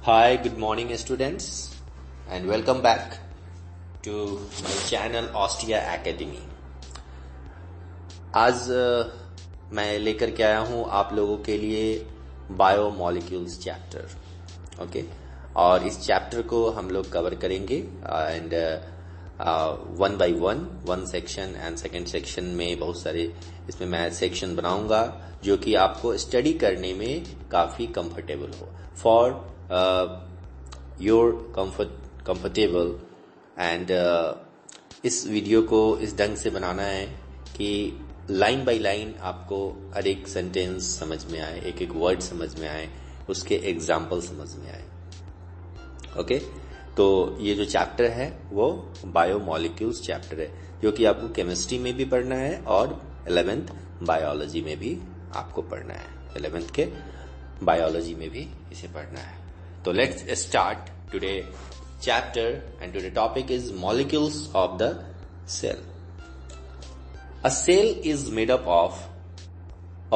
Hi, good morning students and welcome back to my channel Ostia Academy. आज मैं लेकर के आया हूँ आप लोगों के लिए बायोमोलिक्यूल्स चैप्टर, ओके। और इस चैप्टर को हम लोग कवर करेंगे and one by one section and second section में बहुत सारे इसमें मैं सेक्शन बनाऊंगा जो कि आपको स्टडी करने में काफी कंफर्टेबल हो फॉर योर कंफर्टेबल एंड इस वीडियो को इस ढंग से बनाना है कि लाइन बाय लाइन आपको हर एक सेंटेंस समझ में आए, एक एक वर्ड समझ में आए, उसके एग्जाम्पल समझ में आए, ओके। तो ये जो चैप्टर है वो बायोमोलिक्यूल्स चैप्टर है जो कि आपको केमिस्ट्री में भी पढ़ना है और 11th बायोलॉजी में भी आपको पढ़ना है, 11th के बायोलॉजी में भी इसे पढ़ना है। तो let's start today chapter and today topic is molecules of the cell. A cell is made up of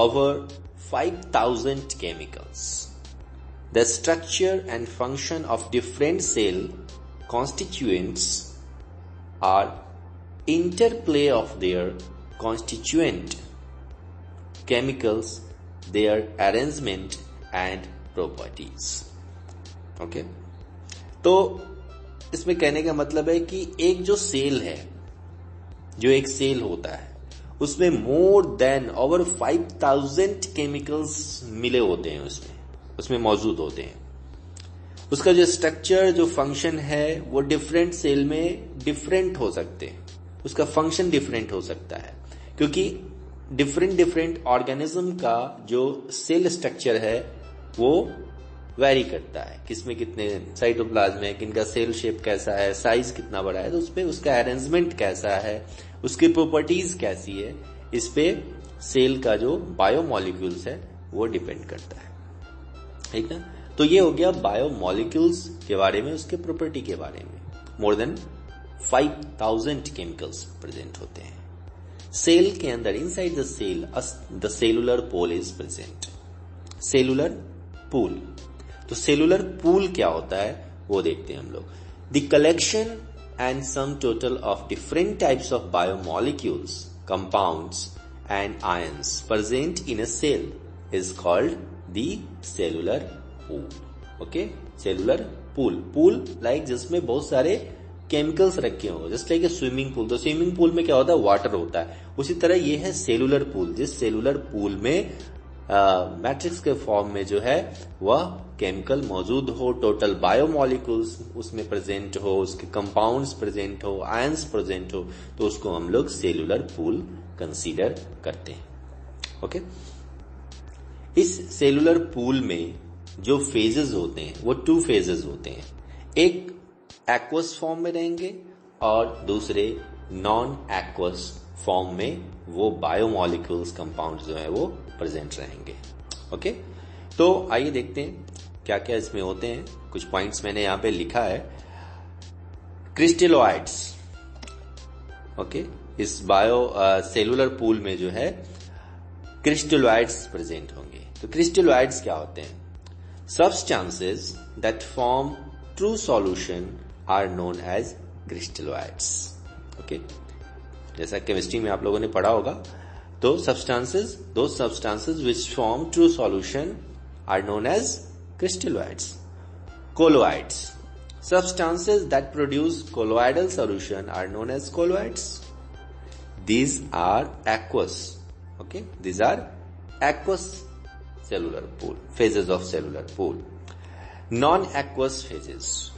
over 5,000 chemicals. The structure and function of different cell constituents are interplay of their constituent chemicals, their arrangement and properties. Okay? तो इसमें कहने का मतलब है कि एक जो cell है, जो एक सेल होता है उसमें मोर देन ओवर 5,000 केमिकल्स मिले होते हैं, उसमें मौजूद होते हैं। उसका जो स्ट्रक्चर, जो फंक्शन है वो डिफरेंट सेल में डिफरेंट हो सकते हैं, उसका फंक्शन डिफरेंट हो सकता है क्योंकि डिफरेंट ऑर्गेनिज्म का जो सेल स्ट्रक्चर है वो वैरी करता है, किसमें कितने साइटोप्लाज्म है, किनका सेल शेप कैसा है, साइज कितना बड़ा है, तो उस पे उसका अरेंजमेंट कैसा है, उसकी प्रॉपर्टीज कैसी है, इस पे सेल का जो बायोमोलिक्यूल्स है वो डिपेंड करता है, ठीक ना। तो ये हो गया बायोमोलिक्यूल्स के बारे में, उसके प्रॉपर्टी के बारे में। मोर देन 5,000 केमिकल्स प्रेजेंट होते हैं सेल के अंदर। Inside the cell the cellular pool is present. Cellular pool, तो सेलुलर पूल क्या होता है वो देखते हैं हम लोग। The collection and sum total of different types of biomolecules, compounds and ions present in a cell is called the cellular pool. Okay, cellular pool. Pool like जिसमें बहुत सारे केमिकल्स रखे होंगे, जस्ट लाइक स्विमिंग पूल। तो swimming pool में क्या होता है, वाटर होता है। उसी तरह ये है सेलुलर पूल। जिस सेलुलर पूल में मैट्रिक्स के फॉर्म में जो है वह केमिकल मौजूद हो, टोटल बायोमोलिक्यूल्स उसमें प्रेजेंट हो, उसके कंपाउंड्स प्रेजेंट हो, आयंस प्रेजेंट हो, तो उसको हम लोग सेलुलर पूल कंसीडर करते हैं, ओके। इस सेलुलर पूल में जो फेजेस होते हैं वो 2 फेजेस होते हैं। एक एक्वस फॉर्म में रहेंगे और दूसरे नॉन एक्वस फॉर्म में वो बायोमोलिक्यूल्स कंपाउंड जो है वो प्रेजेंट रहेंगे, ओके। तो आइए देखते हैं क्या क्या इसमें होते हैं। कुछ पॉइंट्स मैंने यहां पे लिखा है। Crystalloids, okay. इस सेलुलर पूल में जो है क्रिस्टलोइड्स प्रेजेंट होंगे। तो क्रिस्टलोइड्स क्या होते हैं? Substances that form true solution are known as crystalloids, okay. जैसा केमिस्ट्री में आप लोगों ने पढ़ा होगा, तो those substances which form true solution are known as crystalloids. Colloids, substances that produce colloidal solution are known as colloids. These are aqueous, okay. These are aqueous cellular pool, phases of cellular pool. Non-aqueous phases.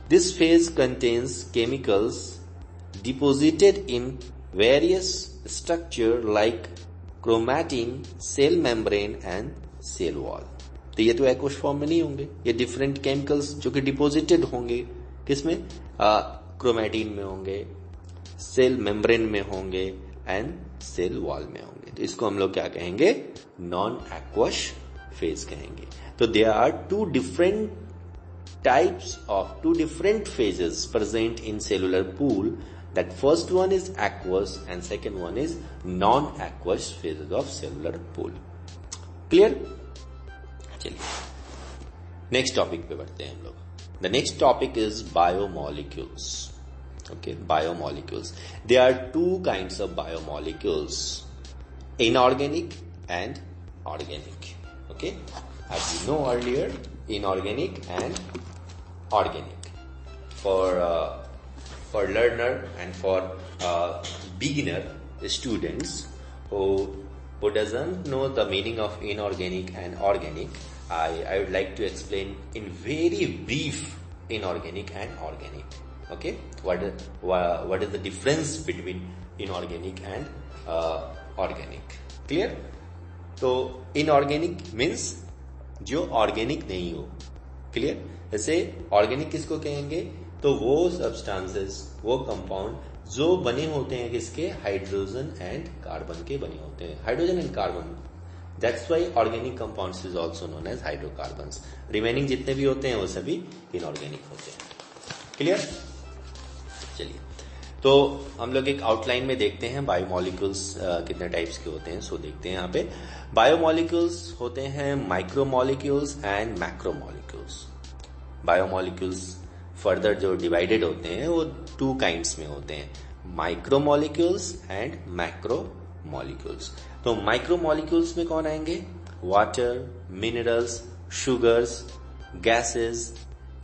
This phase contains chemicals deposited in various structure like chromatin, cell membrane and cell wall. तो ये तो aqueous form में नहीं होंगे, ये different chemicals जो कि deposited होंगे किसमें, क्रोमैटिन में होंगे, सेल मेम्ब्रेन में होंगे एंड सेल वॉल में होंगे। तो इसको हम लोग क्या कहेंगे, नॉन एक्वस फेज कहेंगे। तो there are 2 different types of 2 different phases present in cellular pool. That first one is aqueous and second one is non-aqueous phases of cellular pool. Clear? चलिए नेक्स्ट टॉपिक पे बढ़ते हैं हम लोग। The next topic is biomolecules. Okay, biomolecules. There are two kinds of biomolecules, inorganic and organic. Okay, as you know earlier, inorganic and organic. For learner and for beginner students who doesn't know the meaning of inorganic and organic, I would like to explain in very brief inorganic and organic. Okay, what is the difference between inorganic and organic? Clear? तो inorganic means जो organic नहीं हो। Clear? जैसे organic किसको कहेंगे? तो वो substances, वो compound जो बने होते हैं किसके? हाइड्रोजन एंड कार्बन के बने होते हैं। Hydrogen and carbon, that's why organic compounds is also known as hydrocarbons. Remaining जितने भी होते हैं वो सभी इनऑर्गेनिक होते हैं। क्लियर? चलिए, तो हम लोग एक आउटलाइन में देखते हैं बायोमोलिक्यूल्स कितने टाइप्स के होते हैं। सो देखते हैं यहाँ पे। बायोमोलिक्यूल्स होते हैं micromolecules and macromolecules. Biomolecules further जो डिवाइडेड होते हैं वो टू काइंड्स में होते हैं, माइक्रोमोलिक्यूल्स एंड मैक्रोमोलिक्यूल्स। तो माइक्रोमोलिक्यूल्स में कौन आएंगे? Water, minerals, sugars, gases,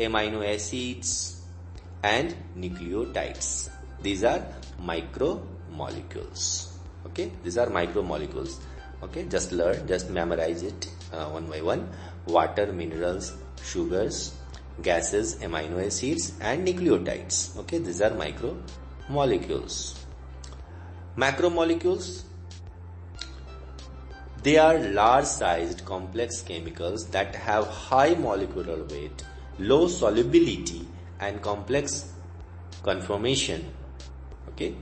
amino acids and nucleotides. These are micromolecules. Okay, these are micromolecules. Okay, just learn, just memorize it one by one. Water, minerals, sugars, gases, amino acids and nucleotides. Okay, these are micromolecules. Macromolecules, they are large sized complex chemicals that have high molecular weight, low solubility and complex conformation. Okay,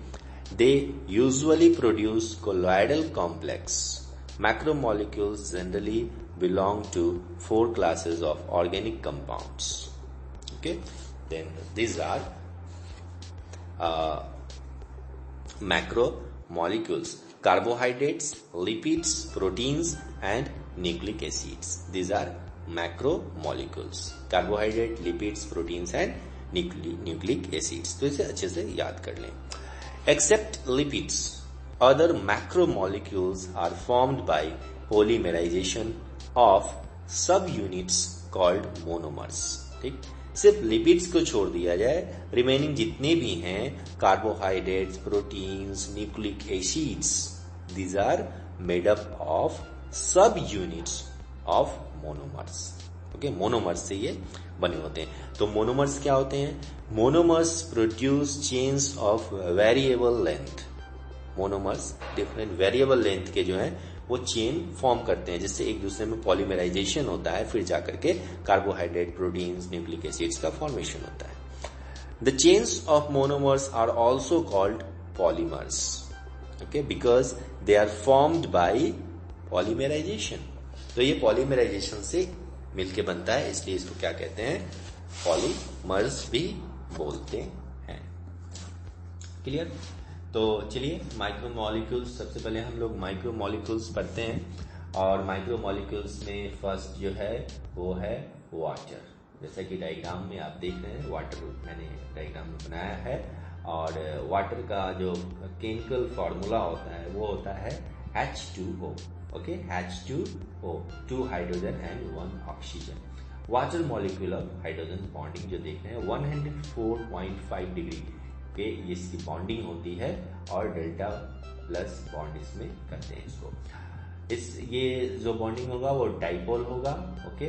they usually produce colloidal complex. Macromolecules generally belong to 4 classes of organic compounds. Okay, then these are macromolecules: carbohydrates, lipids, proteins and nucleic acids. These are macromolecules: carbohydrate, lipids, proteins and nucleic acids. तो इसे अच्छे से याद कर लें। Except lipids, other macromolecules are formed by polymerization of subunits called monomers. ठीक, सिर्फ lipids को छोड़ दिया जाए, रिमेनिंग जितने भी हैं carbohydrates, proteins, nucleic acids, these are made up of सब units of monomers. Okay, monomers से ये बने होते हैं। तो मोनोमर्स क्या होते हैं? Monomers produce chains of variable length. Monomers different variable length के जो है वो चेन फॉर्म करते हैं, जिससे एक दूसरे में पॉलीमराइजेशन होता है, फिर जाकर के कार्बोहाइड्रेट, प्रोटीन्स, न्यूक्लिक एसिड्स का फॉर्मेशन होता है। The chains of monomers are also called polymers. Okay, because they are formed by polymerization. तो ये पॉलीमराइजेशन से मिलके बनता है, इसलिए इसको क्या कहते हैं? पॉलीमर्स भी बोलते हैं। क्लियर? तो चलिए, माइक्रोमोलिक्यूल्स, सबसे पहले हम लोग माइक्रोमोलिक्यूल्स पढ़ते हैं। और माइक्रोमोलिक्यूल्स में फर्स्ट जो है वो है वाटर। जैसा कि डायग्राम में आप देख रहे हैं, वाटर मैंने डायग्राम में बनाया है। और वाटर का जो केमिकल फॉर्मूला होता है वो होता है H2O। Okay, H2O, 2 hydrogen and 1 oxygen. Water molecular hydrogen bonding जो देख रहे हैं 104.5 डिग्री पे इसकी बॉन्डिंग होती है, और डेल्टा प्लस बॉन्ड इसमें करते हैं इसको। ये जो बॉन्डिंग होगा वो डाइपोल होगा। ओके,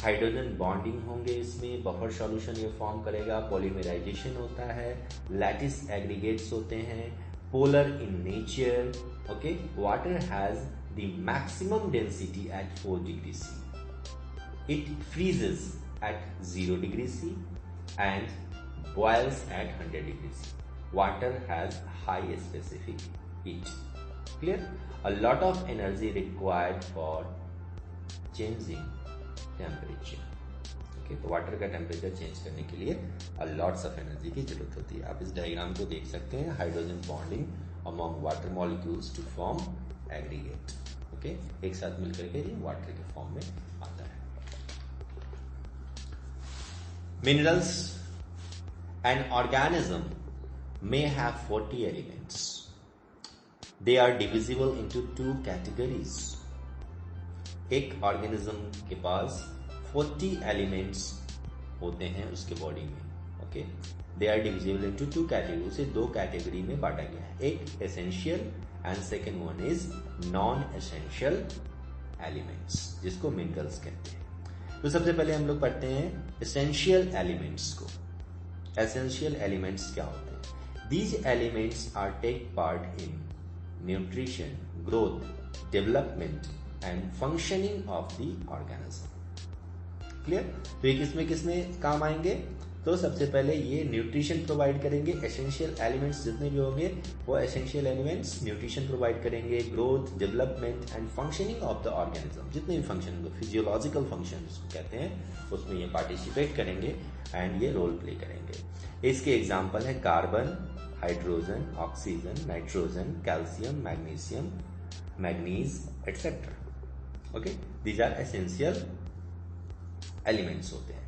हाइड्रोजन बॉन्डिंग होंगे इसमें, बफर सॉल्यूशन ये फॉर्म करेगा, पॉलीमराइजेशन होता है, लैटिस एग्रीगेट्स होते हैं, polar in nature. Okay, water has the maximum density at 4 degree C. It freezes at 0 degrees C and boils at 100 degrees C. Water has high specific heat. Clear? A lot of energy required for changing temperature. Okay, तो water का temperature change करने के लिए lots of energy की जरूरत होती है। आप इस डायग्राम को देख सकते हैं, hydrogen bonding among water molecules to form aggregate. Okay, एक साथ मिलकर के ये वाटर के फॉर्म में आता है। Minerals, an organism may have 40 elements. They are divisible into two categories. एक ऑर्गेनिज्म के पास 40 एलिमेंट्स होते हैं उसके बॉडी में. Okay, they are divisible into two category. उसे दो कैटेगरी में बांटा गया है. एक essential and second one is non essential elements, जिसको मिनरल्स कहते हैं. तो सबसे पहले हम लोग पढ़ते हैं एसेंशियल एलिमेंट्स को. एसेंशियल एलिमेंट्स क्या होते हैं? These elements are take part in nutrition, growth, development and functioning of the organism. Clear? तो ये किसमें काम आएंगे? तो सबसे पहले ये न्यूट्रिशन प्रोवाइड करेंगे. एसेंशियल एलिमेंट्स जितने भी होंगे वो एसेंशियल एलिमेंट्स न्यूट्रिशन प्रोवाइड करेंगे. Growth, development and functioning of the organism, जितने भी फंक्शन फिजियोलॉजिकल फंक्शन कहते हैं उसमें ये पार्टिसिपेट करेंगे एंड ये रोल प्ले करेंगे. इसके एग्जाम्पल है carbon, hydrogen, oxygen, nitrogen, calcium, magnesium, manganese etcetera. Okay, these are essential elements होते हैं.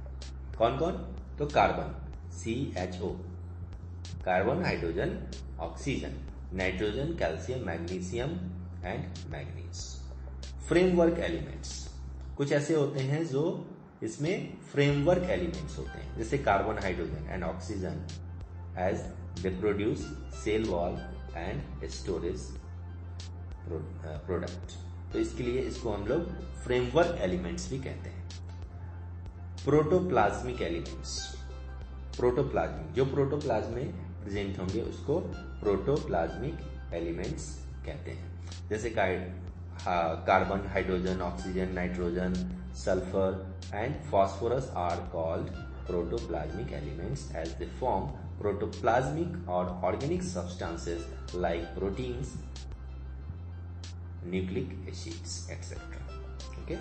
कौन कौन? तो carbon CHO, carbon, hydrogen, oxygen, nitrogen, calcium, magnesium and manganese. Framework elements कुछ ऐसे होते हैं जो इसमें फ्रेमवर्क एलिमेंट्स होते हैं, जैसे carbon, hydrogen and oxygen as they produce cell wall and storage product. तो इसके लिए इसको हम लोग फ्रेमवर्क एलिमेंट्स भी कहते हैं. प्रोटोप्लाज्मिक एलिमेंट्स, प्रोटोप्लाज्मिक, जो प्रोटोप्लाज्म में प्रेजेंट होंगे उसको प्रोटोप्लाज्मिक एलिमेंट्स कहते हैं. जैसे carbon, hydrogen, oxygen, nitrogen, sulphur and phosphorus are called protoplasmic elements as they form protoplasmic और organic substances like proteins, nucleic acids, etc. Okay,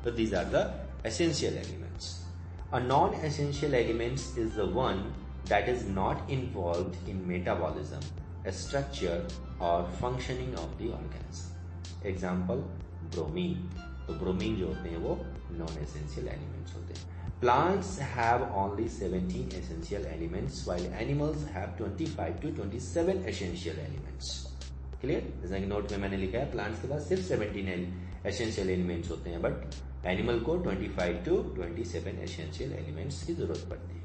so these are the essential elements. A non-essential element is the one that is not involved in metabolism, structure or functioning of the organism. Example, bromine. तो bromine जो होते हैं वो non-essential elements होते हैं. Plants have only 17 essential elements while animals have 25 to 27 essential elements. Clear? जैसा कि note में मैंने लिखा है, प्लांट्स के पास सिर्फ 17 एसेंशियल एलिमेंट्स होते हैं, बट एनिमल को 25 टू 27 एसेंशियल एलिमेंट्स की जरूरत पड़ती है.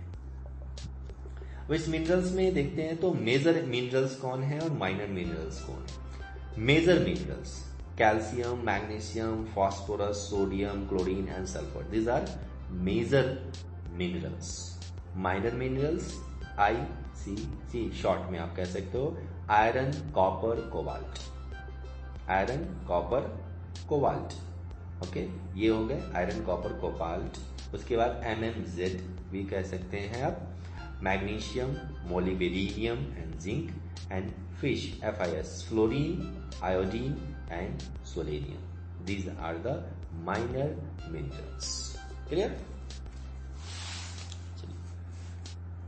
अब इस मिनरल्स में देखते हैं तो मेजर मिनरल्स कौन है और माइनर मिनरल्स कौन है. Major minerals calcium, magnesium, phosphorus, sodium, chlorine and sulphur. These are major minerals. Minor minerals ICC short में आप कह सकते हो. Iron, copper, cobalt. Iron, copper, cobalt. Okay, ये हो गए आयरन, कॉपर, कोबाल्ट. उसके बाद MMZ भी कह सकते हैं आप. Magnesium, molybdenum and zinc and fish FIS, fluorine, iodine and selenium. These are the minor minerals. Clear?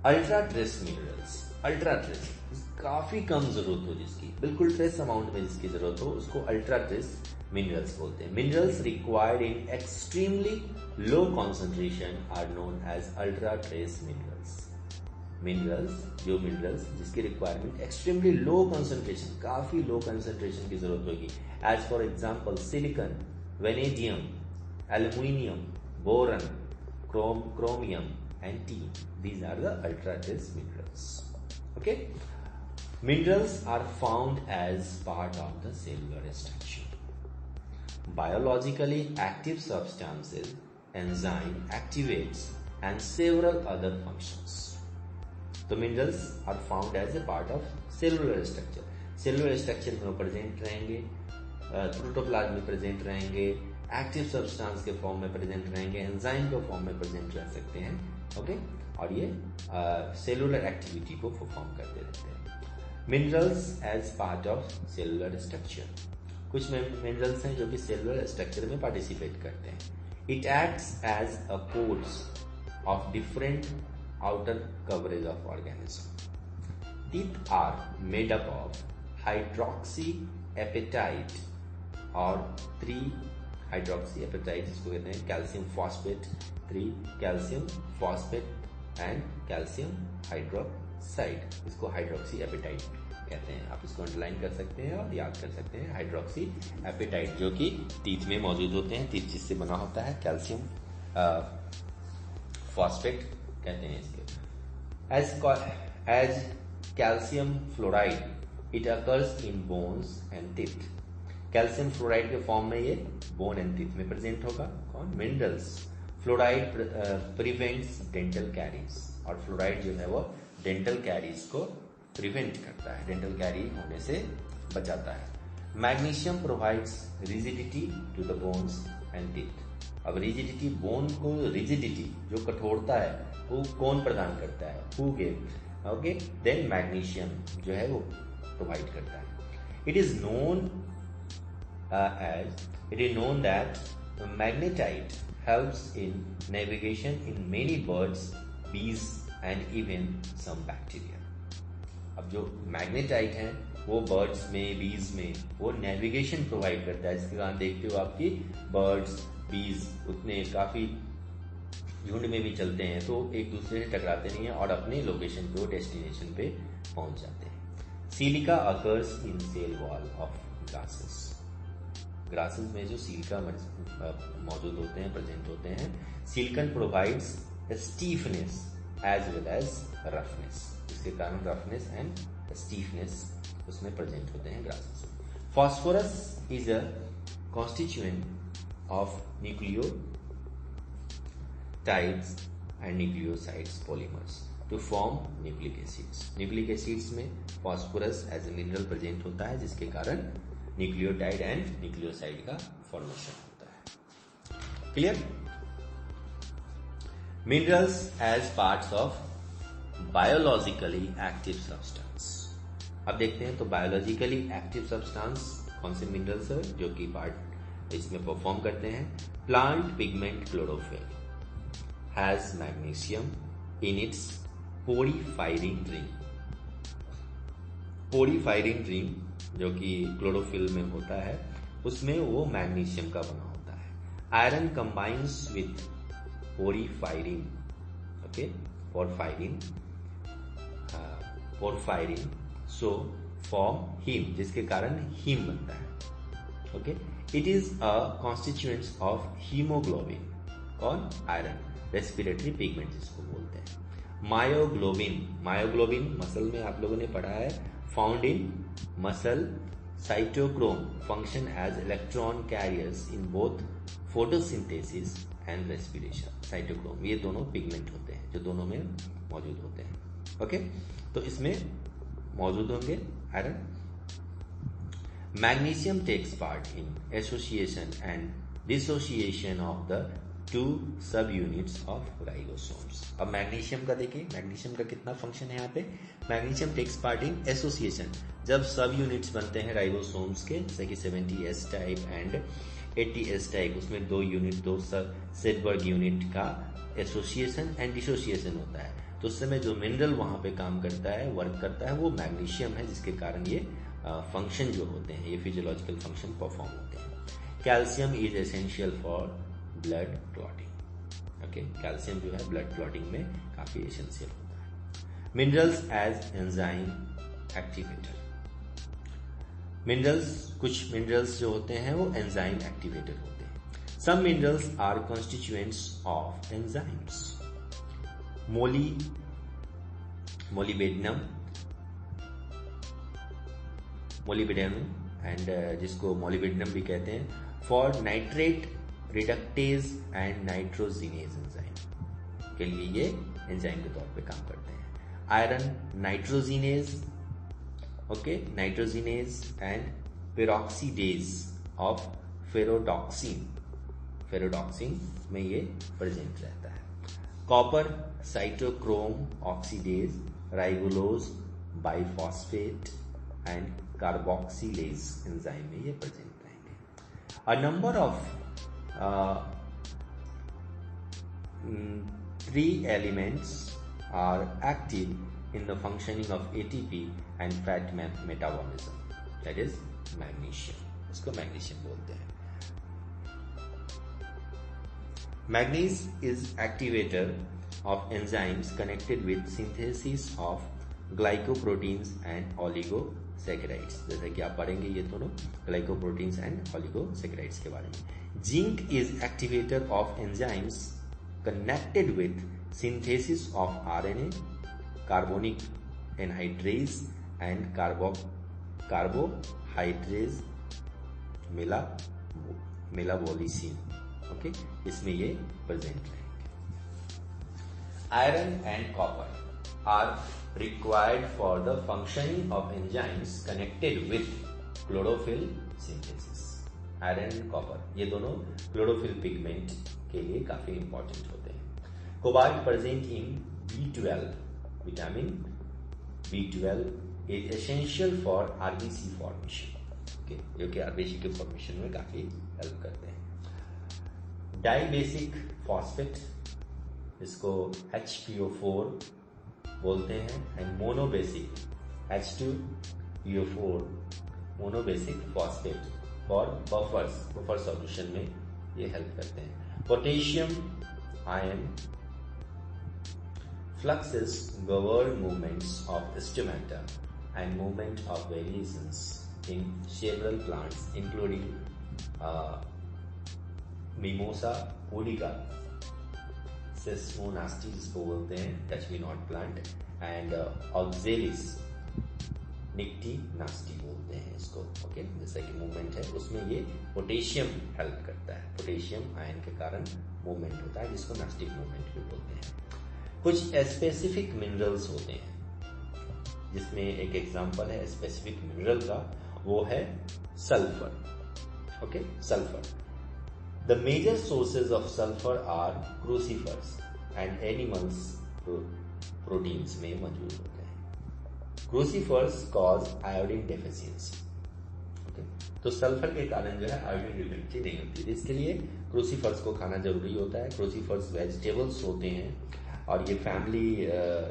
Ultra trace minerals. Ultra trace काफी कम जरूरत हो जिसकी, बिल्कुल ट्रेस अमाउंट में जिसकी जरूरत हो उसको अल्ट्रा ट्रेस मिनरल्स बोलते हैं. Minerals required in extremely low concentration are known as ultra trace minerals. Minerals जिसकी रिक्वायरमेंट एक्सट्रीमली लो कॉन्सेंट्रेशन, काफी लो कॉन्सेंट्रेशन की जरूरत होगी. As for example silicon, vanadium, aluminium, boron, chromium and tin. These are the ultra trace minerals. Okay, minerals are found as part of the cellular structure. Biologically active substances, enzyme activates and several other functions. The minerals are found as a part of cellular structure. Cellular structure में present रहेंगे, protoplasm में present रहेंगे, active substance के form में present रहेंगे, enzyme के form में present रह सकते हैं. ओके, और ये सेलुलर एक्टिविटी को परफॉर्म करते रहते हैं. Minerals as part of cellular structure. कुछ मिनरल्स हैं जो कि सेलुलर स्ट्रक्चर में पार्टिसिपेट करते हैं. It acts as a coats of different outer coverage of organism. Teeth are made up of hydroxy apatite और 3 हाइड्रोक्सी एपेटाइट जिसको कहते हैं calcium phosphate 3 calcium phosphate and calcium hydroxide, इसको हाइड्रोक्सी एपेटाइट कहते हैं। आप इसको अंडरलाइन कर सकते हैं और याद कर सकते हैं, हाइड्रोक्सी एपेटाइट, जो कि टीथ में मौजूद होते हैं। टीथ जिससे बना होता है, कैल्शियम फॉस्फेट कहते हैं इसके। As calcium fluoride it occurs in bones and teeth. Calcium fluoride के फॉर्म में ये बोन एंड टीथ में प्रेजेंट होगा। कौन? Minerals. Fluoride prevents dental caries, और फ्लोराइड जो है वो डेंटल कैरीज को प्रिवेंट करता है, डेंटल कैरी होने से बचाता है। Magnesium provides rigidity to the bones and teeth. अब रिजिडिटी, बोन को रिजिडिटी जो कठोरता है वो कौन प्रदान करता है? Who give? Okay, then magnesium जो है वो प्रोवाइड करता है। It is known that magnetite helps in navigation in many birds, bees and even some bacteria. अब जो मैग्नेटाइट है वो बर्ड्स में, बीज में वो नेविगेशन प्रोवाइड करता है। इसके कारण देखते हो आपकी बर्ड्स, बीज उतने काफी झुंड में भी चलते हैं तो एक दूसरे से टकराते नहीं है और अपने लोकेशन पे, डेस्टिनेशन पे पहुंच जाते हैं। Silica occurs in cell wall of grasses. Grasses में जो सिलिका मौजूद होते हैं, प्रेजेंट होते हैं। Silicon provides stiffness as well as roughness. इसके कारण रफनेस एंड स्टीफनेस उसमें प्रेजेंट होते हैं grasses. Phosphorus is a constituent of nucleotides and nucleosides polymers to form nucleic acids. Nucleic acids में phosphorus as a mineral present होता है, जिसके कारण न्यूक्लियोटाइड एंड न्यूक्लियोसाइड का फॉर्मेशन होता है। Clear? Minerals as parts of biologically active substance. अब देखते हैं तो बायोलॉजिकली एक्टिव सब्सटेंस कौन से मिनरल्स है जो कि पार्ट इसमें परफॉर्म करते हैं। Plant pigment chlorophyll has magnesium in its porphyrin ring. Porphyrin ring जो कि क्लोरोफिल में होता है उसमें वो मैग्नीशियम का बना होता है। Iron combines with porphyrin, okay, porphyrin so form haem, जिसके कारण हीम बनता है। Okay, it is a constituents of haemoglobin. कौन? आयरन। रेस्पिरेटरी पिगमेंट जिसको बोलते हैं। मायोग्लोबिन, मायोग्लोबिन मसल में आप लोगों ने पढ़ा है, found in muscle. Cytochrome function as electron carriers in both photosynthesis and respiration. Cytochrome ये दोनों पिगमेंट होते हैं जो दोनों में मौजूद होते हैं। ओके, तो इसमें मौजूद होंगे iron. Magnesium takes part in association and dissociation of the two sub units of ribosomes. अब मैग्नीशियम का देखिए, मैग्नीशियम का कितना फंक्शन है यहाँ पे। Magnesium takes part in association, जब सब यूनिट्स बनते हैं राइबोसोम्स के, जैसे कि 70S type and 80S type, उसमें दो यूनिट, दो सेडबर्ग यूनिट का एसोसिएशन एंड डिसोसिएशन होता है। तो उस समय जो मिनरल वहां पे काम करता है, वर्क करता है, वो मैग्नीशियम है, जिसके कारण ये फंक्शन जो होते हैं, ये फिजियोलॉजिकल फंक्शन परफॉर्म होते हैं। Calcium is essential for blood clotting. Okay, calcium जो है ब्लड क्लॉटिंग में काफी एसेंशियल होता है। Minerals as enzyme activator. Minerals, कुछ मिनरल्स जो होते हैं वो एंजाइम एक्टिवेटर होते हैं। Some minerals are constituents of enzymes. Molybdenum and जिसको मोलिबेडिनम भी कहते हैं, for nitrate reductase and nitrogenase enzyme के लिए ये एंजाइम के तौर पे काम करते हैं। Iron nitrogenase, okay, nitrogenase and peroxidase of ferredoxin, ferredoxin में ये प्रेजेंट रहता है। Copper cytochrome oxidase, ribulose, biphosphate and carboxylase enzyme में ये प्रेजेंट रहेंगे। A number of 3 elements are active in the functioning of ATP and fat metabolism, that is magnesium. इसको magnesium बोलते हैं। Manganese is activator of enzymes connected with synthesis of glycoproteins and oligosaccharides। जैसे कि आप पढ़ेंगे ये दोनों glycoproteins and oligosaccharides के बारे में। Zinc is activator of enzymes connected with synthesis of RNA, carbonic anhydrase and carbohydrase metabolism. Okay, इसमें ये प्रेजेंट रहेंगे। Iron and copper are required for the functioning of enzymes connected with chlorophyll synthesis. Iron copper ये दोनों chlorophyll pigment के लिए काफी important होते हैं। Cobalt present in B12, vitamin B12 is essential for RBC formation, जो कि आरबीसी के फॉर्मेशन में काफी हेल्प करते हैं। डाइबेसिक फॉस्फेट, इसको HPO4 बोलते हैं, and monobasic H2PO4 monobasic phosphate for buffer solution में ये हेल्प करते हैं। Potassium ion fluxes govern movements of stomata and movement of variations in several plants including Mimosa pudica, Sesamonaster जिसको बोलते हैं, touch me not plant, and Oxalis nictinaster बोलते हैं इसको। ओके, जैसा कि मूवमेंट है उसमें ये पोटेशियम हेल्प करता है। पोटेशियम आयन के कारण मूवमेंट होता है जिसको नास्टिक मूवमेंट भी बोलते हैं। कुछ स्पेसिफिक मिनरल्स होते हैं जिसमें एक एग्जांपल है स्पेसिफिक मिनरल का, वो है sulphur. Okay, sulphur. The major sources of sulphur are crucifers and animals proteins में मौजूद होते हैं। Crucifers cause iodine deficiency. Okay, तो सल्फर के कारण जो है आयोडीन डेफिशिएंसी नहीं होती है, इसके लिए क्रूसीफर्स को खाना जरूरी होता है। क्रूसीफर्स वेजिटेबल्स होते हैं और ये family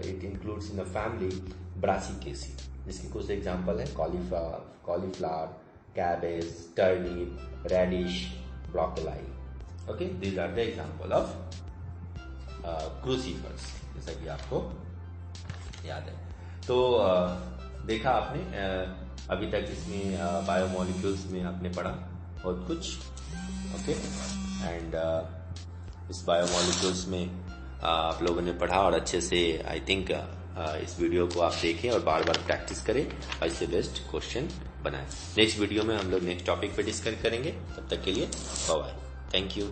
it includes in a family Brassicaceae, जिसके कुछ एग्जांपल है cauliflower, cabbage, turnip, radish, broccoli. Okay, these are the example of crucifers, जैसा कि आपको याद है। तो देखा आपने अभी तक इसमें बायोमोलिक्यूल्स में आपने पढ़ा बहुत कुछ। ओके, एंड इस बायोमोलिक्यूल्स में आप लोगों ने पढ़ा और अच्छे से आई थिंक इस वीडियो को आप देखें और बार बार प्रैक्टिस करें और इससे बेस्ट क्वेश्चन बनाएं। नेक्स्ट वीडियो में हम लोग नेक्स्ट टॉपिक पे डिस्कस करेंगे। तब तक के लिए बाय बाय, थैंक यू।